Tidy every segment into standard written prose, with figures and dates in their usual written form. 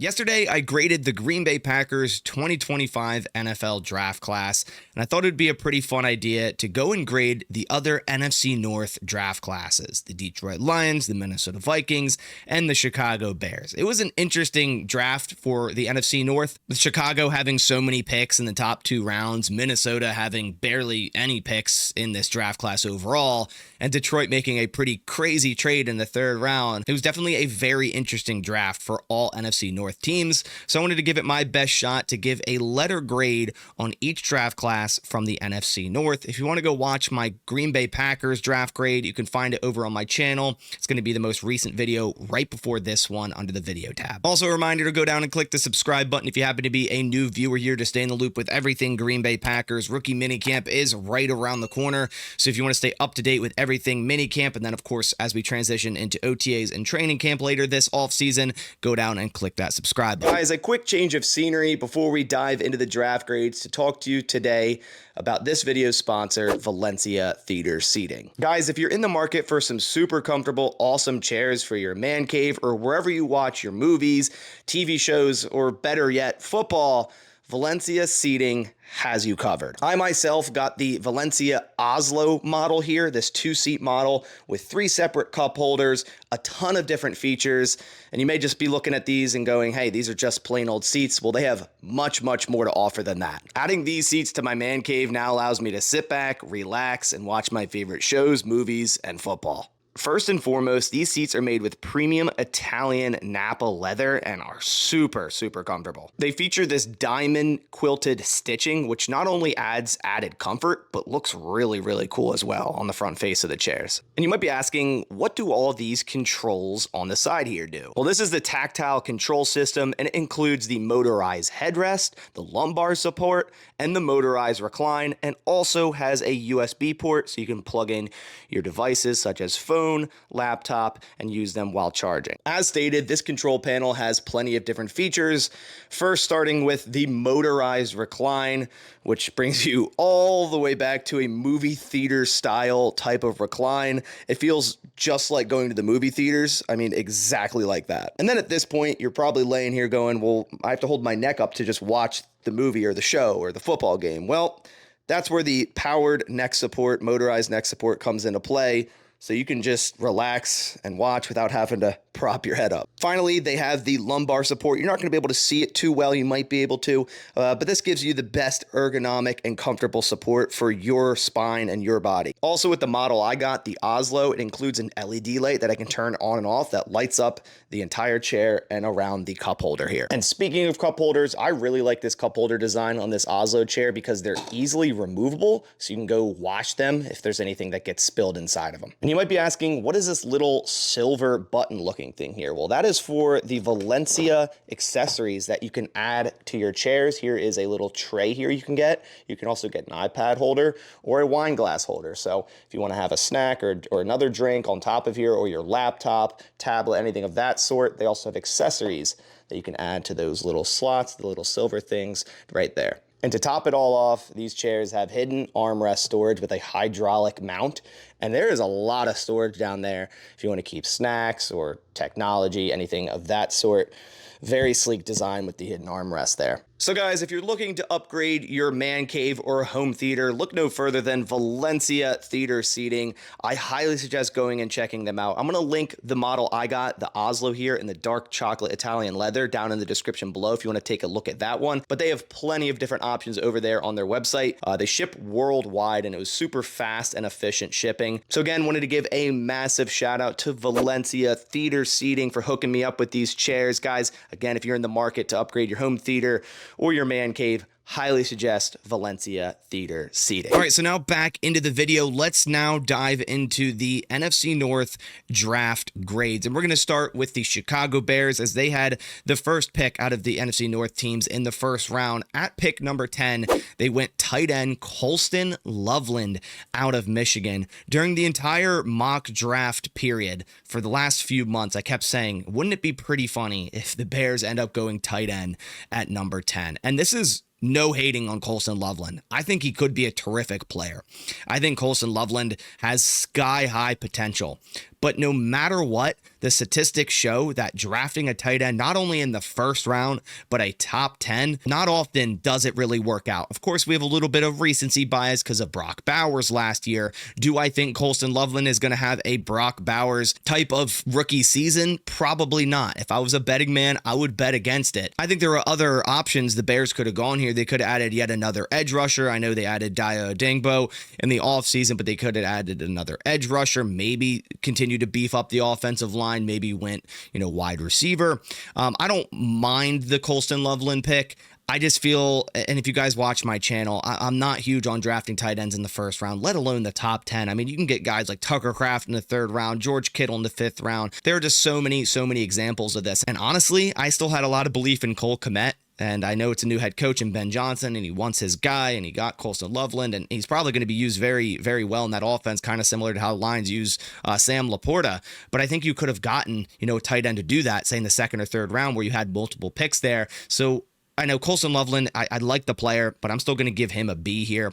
Yesterday, I graded the Green Bay Packers 2025 NFL draft class, and I thought it would be a pretty fun idea to go and grade the other NFC North draft classes, the Detroit Lions, the Minnesota Vikings, and the Chicago Bears. It was an interesting draft for the NFC North, with Chicago having so many picks in the top two rounds, Minnesota having barely any picks in this draft class overall, and Detroit making a pretty crazy trade in the third round. It was definitely a very interesting draft for all NFC North teams, so I wanted to give it my best shot to give a letter grade on each draft class from the NFC North. If you want to go watch my Green Bay Packers draft grade, you can find it over on my channel. It's going to be the most recent video right before this one under the video tab. Also, a reminder to go down and click the subscribe button if you happen to be a new viewer here to stay in the loop with everything Green Bay Packers. Rookie minicamp is right around the corner, so if you want to stay up to date with everything minicamp, and then of course as we transition into OTAs and training camp later this offseason, go down and click that subscribe button. Guys, a quick change of scenery before we dive into the draft grades to talk to you today about this video's sponsor, Valencia Theater Seating. Guys, if you're in the market for some super comfortable, awesome chairs for your man cave or wherever you watch your movies, TV shows, or better yet, football, Valencia Seating has you covered. I myself got the Valencia Oslo model here, this two-seat model with 3 separate cup holders, a ton of different features, and you may just be looking at these and going, hey, these are just plain old seats. Well, they have much, much more to offer than that. Adding these seats to my man cave now allows me to sit back, relax, and watch my favorite shows, movies, and football. First and foremost, these seats are made with premium Italian Napa leather and are super, super comfortable. They feature this diamond quilted stitching, which not only adds added comfort, but looks really, really cool as well on the front face of the chairs. And you might be asking, what do all these controls on the side here do? Well, this is the tactile control system, and it includes the motorized headrest, the lumbar support, and the motorized recline, and also has a USB port so you can plug in your devices such as phone, laptop, and use them while charging. As stated, this control panel has plenty of different features. First, starting with the motorized recline, which brings you all the way back to a movie theater style type of recline. It feels just like going to the movie theaters. I mean, exactly like that. And then at this point, you're probably laying here going, well, I have to hold my neck up to just watch the movie or the show or the football game. Well, that's where the powered neck support, motorized neck support comes into play. So you can just relax and watch without having to prop your head up. Finally, they have the lumbar support. You're not going to be able to see it too well. You might be able to, but this gives you the best ergonomic and comfortable support for your spine and your body. Also with the model I got, the Oslo, it includes an LED light that I can turn on and off that lights up the entire chair and around the cup holder here. And speaking of cup holders, I really like this cup holder design on this Oslo chair because they're easily removable, so you can go wash them if there's anything that gets spilled inside of them. And you might be asking, what is this little silver button looking thing here? Well, that is for the Valencia accessories that you can add to your chairs. Here is a little tray here you can get. You can also get an iPad holder or a wine glass holder. So if you want to have a snack or another drink on top of here, or your laptop, tablet, anything of that sort, they also have accessories that you can add to those little slots, the little silver things right there. And to top it all off, these chairs have hidden armrest storage with a hydraulic mount. And there is a lot of storage down there if you want to keep snacks or technology, anything of that sort. Very sleek design with the hidden armrest there. So guys, if you're looking to upgrade your man cave or home theater, look no further than Valencia Theater Seating. I highly suggest going and checking them out. I'm going to link the model I got, the Oslo here in the dark chocolate Italian leather, down in the description below if you want to take a look at that one. But they have plenty of different options over there on their website. They ship worldwide, and it was super fast and efficient shipping. So again, wanted to give a massive shout out to Valencia Theater Seating for hooking me up with these chairs. Guys, again, if you're in the market to upgrade your home theater or your man cave, highly suggest Valencia Theater Seating. All right, so now back into the video. Let's now dive into the NFC North draft grades. And we're going to start with the Chicago Bears, as they had the first pick out of the NFC North teams in the first round. At pick number 10, they went tight end Colston Loveland out of Michigan. During the entire mock draft period for the last few months, I kept saying, wouldn't it be pretty funny if the Bears end up going tight end at number 10? And this is no hating on Colston Loveland. I think he could be a terrific player. I think Colston Loveland has sky-high potential. But no matter what, the statistics show that drafting a tight end, not only in the first round, but a top 10, not often does it really work out. Of course, we have a little bit of recency bias because of Brock Bowers last year. Do I think Colston Loveland is going to have a Brock Bowers type of rookie season? Probably not. If I was a betting man, I would bet against it. I think there are other options the Bears could have gone here. They could have added yet another edge rusher. I know they added Daya Odengbo in the offseason, but they could have added another edge rusher, maybe continue to beef up the offensive line, maybe went, wide receiver. I don't mind the Colston Loveland pick. I just feel, and if you guys watch my channel, I'm not huge on drafting tight ends in the first round, let alone the top 10. I mean, you can get guys like Tucker Kraft in the third round, George Kittle in the fifth round. There are just so many examples of this. And honestly, I still had a lot of belief in Cole Kmet. And I know it's a new head coach in Ben Johnson, and he wants his guy, and he got Colston Loveland, and he's probably going to be used very, very well in that offense, kind of similar to how Lions use Sam Laporta. But I think you could have gotten, a tight end to do that, say in the second or third round where you had multiple picks there. So I know Colston Loveland, I like the player, but I'm still going to give him a B here.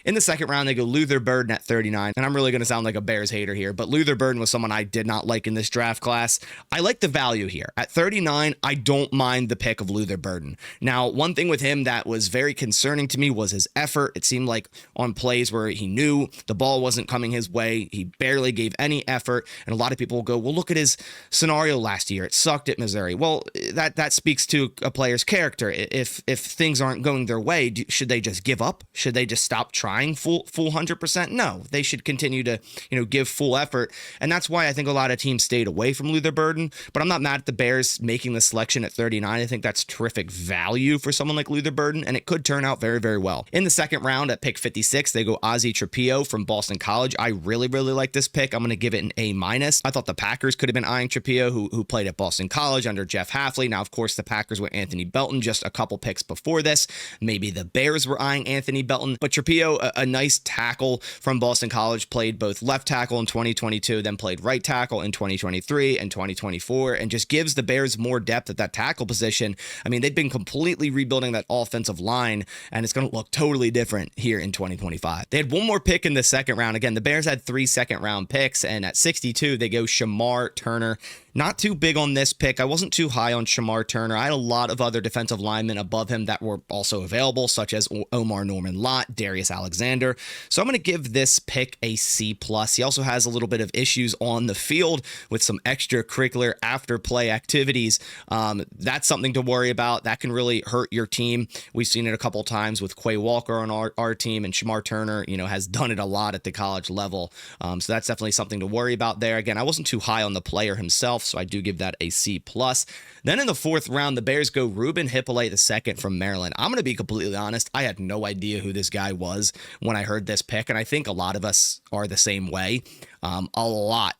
In the second round, they go Luther Burden at 39, and I'm really going to sound like a Bears hater here, but Luther Burden was someone I did not like in this draft class. I like the value here. At 39, I don't mind the pick of Luther Burden. Now, one thing with him that was very concerning to me was his effort. It seemed like on plays where he knew the ball wasn't coming his way, he barely gave any effort, and a lot of people will go, well, look at his scenario last year. It sucked at Missouri. Well, that speaks to a player's character. If things aren't going their way, should they just give up? Should they just stop trying full 100%? No, they should continue to, give full effort. And that's why I think a lot of teams stayed away from Luther Burden, but I'm not mad at the Bears making the selection at 39. I think that's terrific value for someone like Luther Burden, and it could turn out very, very well. In the second round at pick 56, they go Ozzie Trapillo from Boston College. I really, really like this pick. I'm going to give it an A-. I thought the Packers could have been eyeing Trapillo, who played at Boston College under Jeff Hafley. Now, of course, the Packers were Anthony Belton just a couple picks before this. Maybe the Bears were eyeing Anthony Belton, but Trapillo, a nice tackle from Boston College, played both left tackle in 2022, then played right tackle in 2023 and 2024, and just gives the Bears more depth at that tackle position. I mean, they've been completely rebuilding that offensive line, and it's going to look totally different here in 2025. They had one more pick in the second round. Again, the Bears had 3 second-round picks, and at 62, they go Shamar Turner. Not too big on this pick. I wasn't too high on Shamar Turner. I had a lot of other defensive linemen above him that were also available, such as Omar Norman-Lott, Darius Alexander. So I'm going to give this pick a C+. He also has a little bit of issues on the field with some extracurricular after-play activities. That's something to worry about. That can really hurt your team. We've seen it a couple times with Quay Walker on our team, and Shamar Turner, has done it a lot at the college level. So that's definitely something to worry about there. Again, I wasn't too high on the player himself, so I do give that a C+. Then in the fourth round, the Bears go Ruben Hippolyte II from Maryland. I'm going to be completely honest. I had no idea who this guy was when I heard this pick, and I think a lot of us are the same way. A lot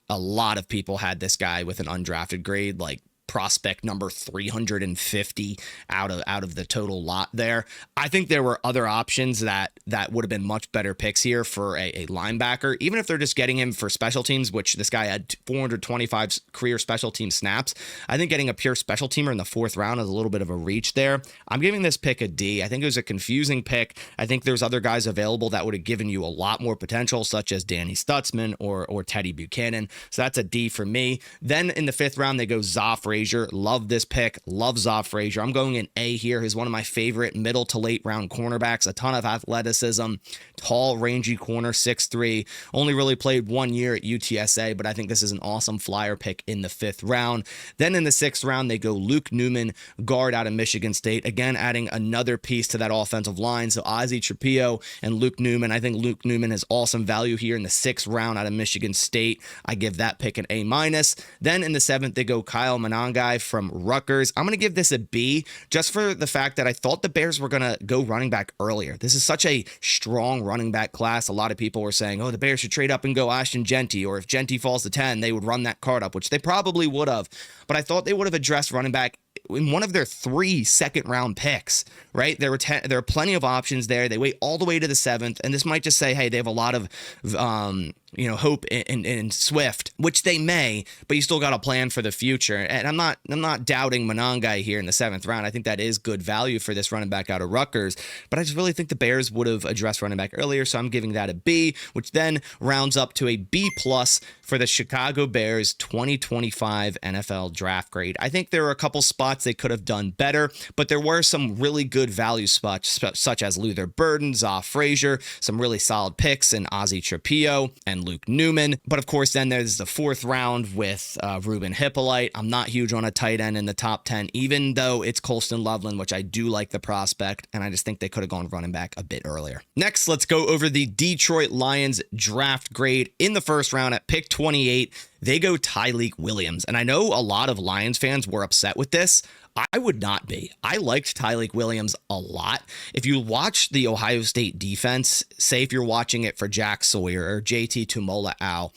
of people had this guy with an undrafted grade, like prospect number 350 out of the total lot there. I think there were other options that would have been much better picks here for a linebacker, even if they're just getting him for special teams, which this guy had 425 career special team snaps. I think getting a pure special teamer in the fourth round is a little bit of a reach there. I'm giving this pick a D. I think it was a confusing pick. I think there's other guys available that would have given you a lot more potential, such as Danny Stutzman or Teddy Buchanan. So that's a D for me. Then in the fifth round, they go Zoff Frazier. Love this pick. Love Zoff Frazier. I'm going an A here. He's one of my favorite middle to late round cornerbacks. A ton of athleticism. Tall, rangy corner, 6'3". Only really played 1 year at UTSA, but I think this is an awesome flyer pick in the fifth round. Then in the sixth round, they go Luke Newman, guard out of Michigan State. Again, adding another piece to that offensive line. So Ozzie Trapillo and Luke Newman. I think Luke Newman has awesome value here in the sixth round out of Michigan State. I give that pick an A-. Then in the seventh, they go Kyle Monangai from Rutgers. I'm going to give this a B just for the fact that I thought the Bears were going to go running back earlier. This is such a strong running back class. A lot of people were saying, oh, the Bears should trade up and go Ashton Genty, or if Genty falls to 10, they would run that card up, which they probably would have. But I thought they would have addressed running back in one of their 3 second-round picks, right? There are plenty of options there. They wait all the way to the 7th, and this might just say, hey, they have a lot of hope in Swift, which they may, but you still got to plan for the future. And I'm not doubting Monangai here in the 7th round. I think that is good value for this running back out of Rutgers, but I just really think the Bears would have addressed running back earlier, so I'm giving that a B, which then rounds up to a B+ for the Chicago Bears 2025 NFL draft grade. I think there were a couple spots they could have done better, but there were some really good value spots, such as Luther Burden, Zoff Frazier, some really solid picks in Ozzie Trapillo and Luke Newman. But of course, then there's the 4th round with Ruben Hippolyte. I'm not huge on a tight end in the top 10, even though it's Colston Loveland, which I do like the prospect, and I just think they could have gone running back a bit earlier. Next, let's go over the Detroit Lions draft grade. In the 1st round at pick 28, they go Tyleik Williams. And I know a lot of Lions fans were upset with this. I would not be. I liked Tyleik Williams a lot. If you watch the Ohio State defense, say if you're watching it for Jack Sawyer or JT Tumola-Au,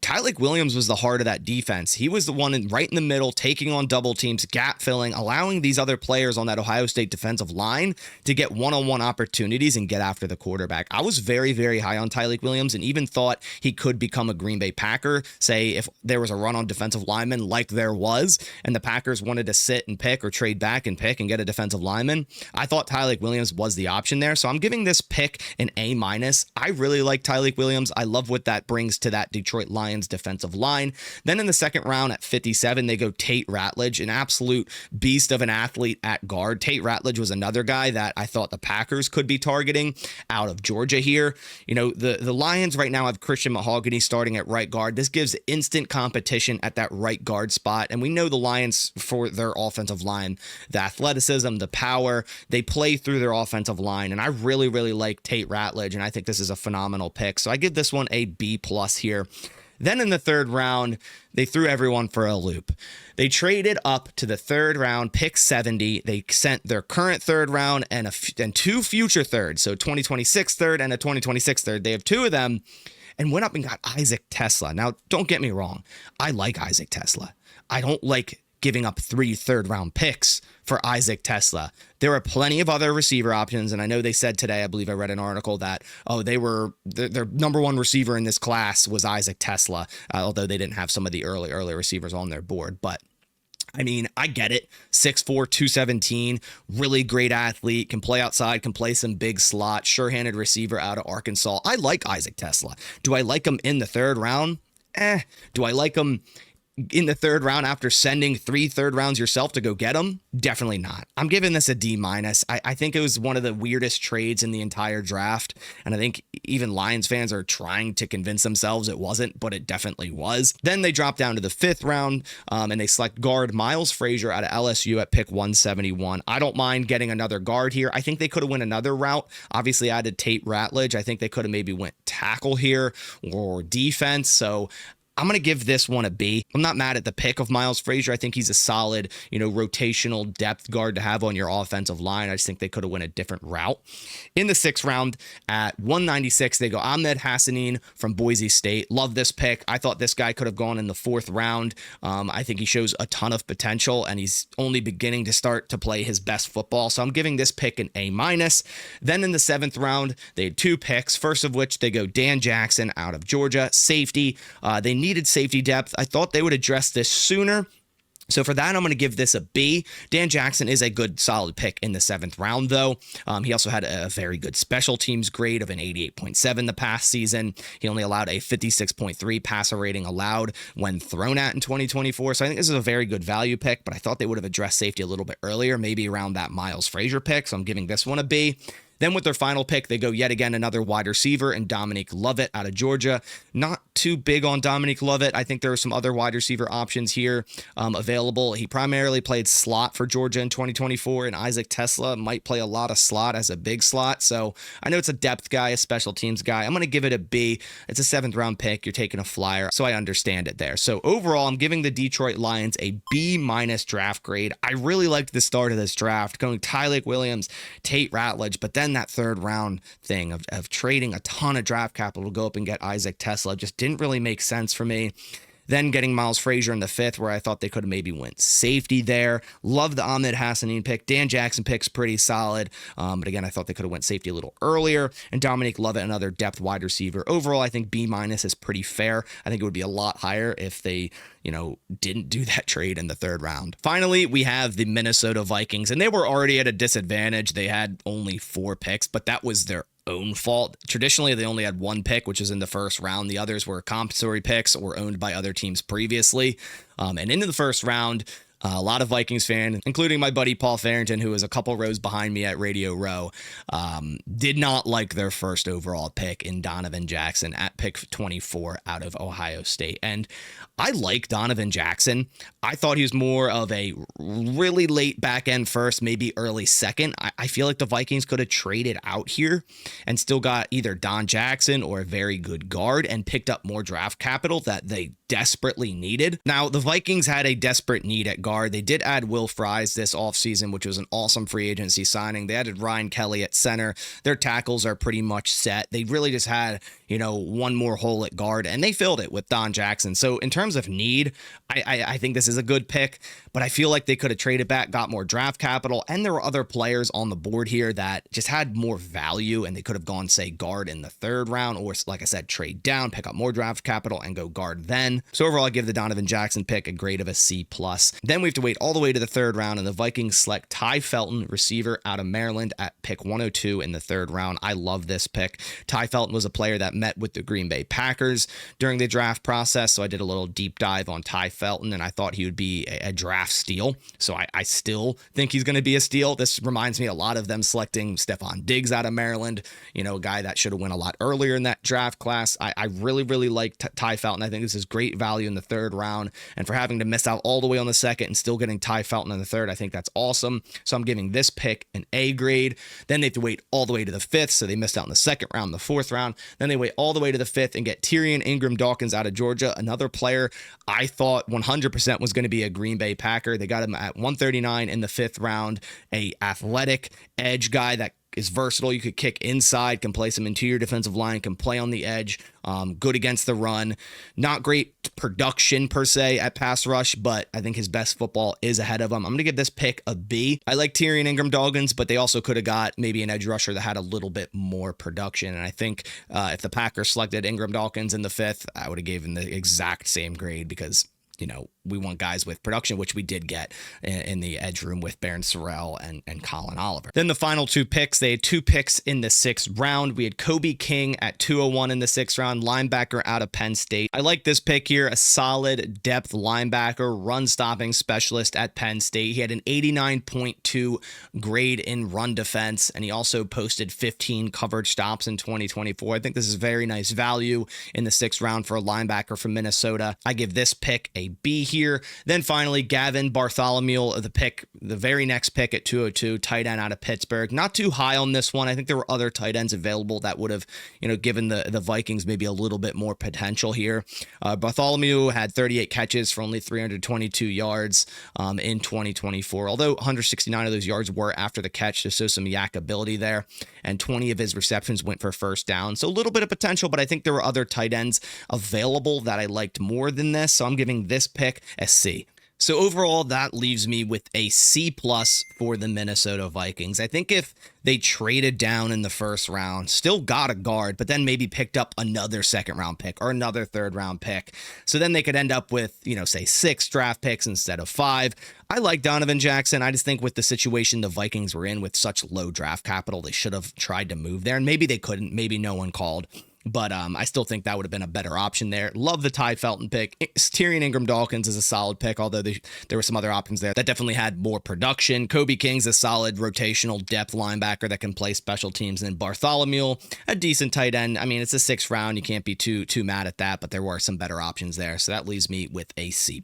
Tyleik Williams was the heart of that defense. He was the one right in the middle, taking on double teams, gap filling, allowing these other players on that Ohio State defensive line to get one-on-one opportunities and get after the quarterback. I was very, very high on Tyleik Williams and even thought he could become a Green Bay Packer. Say if there was a run on defensive lineman like there was, and the Packers wanted to sit and pick or trade back and pick and get a defensive lineman, I thought Tyleik Williams was the option there. So I'm giving this pick an A-. I really like Tyleik Williams. I love what that brings to that Detroit Lions defensive line. Then in the 2nd round at 57, they go Tate Ratledge, an absolute beast of an athlete at guard. Tate Ratledge was another guy that I thought the Packers could be targeting out of Georgia here. The Lions right now have Christian Mahogany starting at right guard. This gives instant competition at that right guard spot. And we know the Lions, for their offensive line, the athleticism, the power, they play through their offensive line. And I really, really like Tate Ratledge, and I think this is a phenomenal pick. So I give this one a B+ here. Then in the 3rd round, they threw everyone for a loop. They traded up to the 3rd round, pick 70. They sent their current 3rd round and 2 future 3rds, so 2026 3rd and a 2026 3rd. They have 2 of them and went up and got Isaac Tesla. Now, don't get me wrong. I like Isaac Tesla. I don't like giving up 3 3rd-round picks for Isaac Tesla. There are plenty of other receiver options, and I know they said today, I believe I read an article that, their number 1 receiver in this class was Isaac Tesla, although they didn't have some of the early receivers on their board. But I mean, I get it. 6'4", 217, really great athlete, can play outside, can play some big slot, sure-handed receiver out of Arkansas. I like Isaac Tesla. Do I like him in the 3rd round? Do I like him in the 3rd round after sending 3 3rd rounds yourself to go get him? Definitely not. I'm giving this a D-. I think it was one of the weirdest trades in the entire draft, and I think even Lions fans are trying to convince themselves it wasn't, but it definitely was. Then they drop down to the 5th round, and they select guard Miles Frazier out of LSU at pick 171. I don't mind getting another guard here. I think they could have went another route. Obviously, I added Tate Ratledge. I think they could have maybe went tackle here or defense, so I'm going to give this one a B. I'm not mad at the pick of Miles Frazier. I think he's a solid, rotational depth guard to have on your offensive line. I just think they could have went a different route. In the 6th round at 196, they go Ahmed Hassanin from Boise State. Love this pick. I thought this guy could have gone in the 4th round. I think he shows a ton of potential, and he's only beginning to start to play his best football. So I'm giving this pick an A-. Then in the 7th round, they had 2 picks. First of which they go Dan Jackson out of Georgia, safety. They needed safety depth. I thought they would address this sooner. So for that, I'm going to give this a B. Dan Jackson is a good, solid pick in the 7th round, though. He also had a very good special teams grade of an 88.7 the past season. He only allowed a 56.3 passer rating allowed when thrown at in 2024. So I think this is a very good value pick, but I thought they would have addressed safety a little bit earlier, maybe around that Miles Frazier pick. So I'm giving this one a B. Then with their final pick, they go yet again another wide receiver and Dominique Lovett out of Georgia. Not too big on Dominique Lovett. I think there are some other wide receiver options here available. He primarily played slot for Georgia in 2024, and Isaac Tesla might play a lot of slot as a big slot. So I know it's a depth guy, a special teams guy. I'm going to give it a B. It's a 7th round pick. You're taking a flyer, so I understand it there. So overall, I'm giving the Detroit Lions a B- draft grade. I really liked the start of this draft, going Tyleik Williams, Tate Ratledge, but then that 3rd round thing of trading a ton of draft capital to go up and get Isaac Tesla just didn't really make sense for me. Then getting Miles Frazier in the 5th, where I thought they could have maybe went safety there. Love the Ahmed Hassanin pick. Dan Jackson pick's pretty solid. But again, I thought they could have went safety a little earlier. And Dominique Lovett, another depth wide receiver. Overall, I think B- is pretty fair. I think it would be a lot higher if they, didn't do that trade in the 3rd round. Finally, we have the Minnesota Vikings, and they were already at a disadvantage. They had only 4 picks, but that was their own fault. Traditionally, they only had 1 pick, which was in the 1st round. The others were compensatory picks or owned by other teams previously. And into the 1st round, a lot of Vikings fans, including my buddy Paul Farrington, who was a couple rows behind me at Radio Row, did not like their 1st overall pick in Donovan Jackson at pick 24 out of Ohio State. And I like Donovan Jackson. I thought he was more of a really late back end 1st, maybe early 2nd. I feel like the Vikings could have traded out here and still got either Don Jackson or a very good guard and picked up more draft capital that they desperately needed. Now, the Vikings had a desperate need at guard. They did add Will Fries this offseason, which was an awesome free agency signing. They added Ryan Kelly at center. Their tackles are pretty much set. They really just had, one more hole at guard, and they filled it with Don Jackson. So in terms of need, I think this is a good pick, but I feel like they could have traded back, got more draft capital, and there were other players on the board here that just had more value, and they could have gone, say, guard in the 3rd round, or like I said, trade down, pick up more draft capital, and go guard then. So overall, I give the Donovan Jackson pick a grade of a C+. Then we have to wait all the way to the 3rd round, and the Vikings select Ty Felton, receiver out of Maryland, at pick 102 in the 3rd round. I love this pick. Ty Felton was a player that met with the Green Bay Packers during the draft process, so I did a little deep dive on Ty Felton, and I thought he would be a draft steal. So I still think he's going to be a steal. This reminds me a lot of them selecting Stephon Diggs out of Maryland, a guy that should have went a lot earlier in that draft class. I really, really like Ty Felton. I think this is great value in the 3rd round, and for having to miss out all the way on the 2nd and still getting Ty Felton in the 3rd, I think that's awesome. So I'm giving this pick an A grade. Then they have to wait all the way to the 5th, so they missed out in the 2nd round, the 4th round. Then they wait all the way to the 5th and get Tyrion Ingram-Dawkins out of Georgia, another player I thought 100% was going to be a Green Bay Packer. They got him at 139 in the 5th round, a athletic edge guy that is versatile. You could kick inside, can play some interior defensive line, can play on the edge, good against the run. Not great production per se at pass rush, but I think his best football is ahead of him. I'm going to give this pick a B. I like Tyrion Ingram-Dawkins, but they also could have got maybe an edge rusher that had a little bit more production. And I think if the Packers selected Ingram-Dawkins in the 5th, I would have given the exact same grade because we want guys with production, which we did get in the edge room with Baron Sorrell and Colin Oliver. Then the final 2 picks, they had 2 picks in the 6th round. We had Kobe King at 201 in the 6th round, linebacker out of Penn State. I like this pick here, a solid depth linebacker, run-stopping specialist at Penn State. He had an 89.2 grade in run defense, and he also posted 15 coverage stops in 2024. I think this is very nice value in the 6th round for a linebacker from Minnesota. I give this pick a B here. Then finally, Gavin Bartholomew, the very next pick at 202, tight end out of Pittsburgh. Not too high on this one. I think there were other tight ends available that would have, given the Vikings maybe a little bit more potential here. Bartholomew had 38 catches for only 322 yards in 2024, although 169 of those yards were after the catch to show some yak ability there, and 20 of his receptions went for first down. So a little bit of potential, but I think there were other tight ends available that I liked more than this, so I'm giving this pick a C. So overall, that leaves me with a C+ for the Minnesota Vikings. I think if they traded down in the 1st round, still got a guard, but then maybe picked up another 2nd round pick or another 3rd round pick, so then they could end up with, say 6 draft picks instead of 5. I like Donovan Jackson. I just think with the situation the Vikings were in with such low draft capital, they should have tried to move there, and maybe they couldn't. Maybe no one called. But I still think that would have been a better option there. Love the Ty Felton pick. Tyrion Ingram-Dawkins is a solid pick, although there were some other options there that definitely had more production. Kobe King's a solid rotational depth linebacker that can play special teams. And Bartholomew, a decent tight end. I mean, it's a 6th round. You can't be too mad at that, but there were some better options there. So that leaves me with a C+.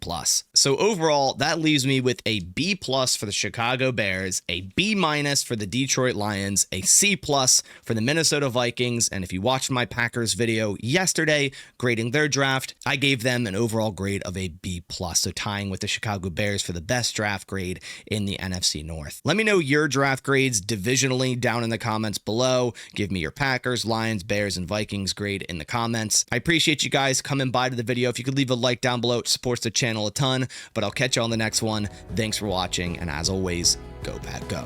So overall, that leaves me with a B+ for the Chicago Bears, a B- for the Detroit Lions, a C+ for the Minnesota Vikings. And if you watched my Packers Packers video yesterday, grading their draft. I gave them an overall grade of a B+, so tying with the Chicago Bears for the best draft grade in the NFC North. Let me know your draft grades divisionally down in the comments below. Give me your Packers, Lions, Bears, and Vikings grade in the comments. I appreciate you guys coming by to the video. If you could leave a like down below, it supports the channel a ton, but I'll catch you on the next one. Thanks for watching, and as always, go Pack Go.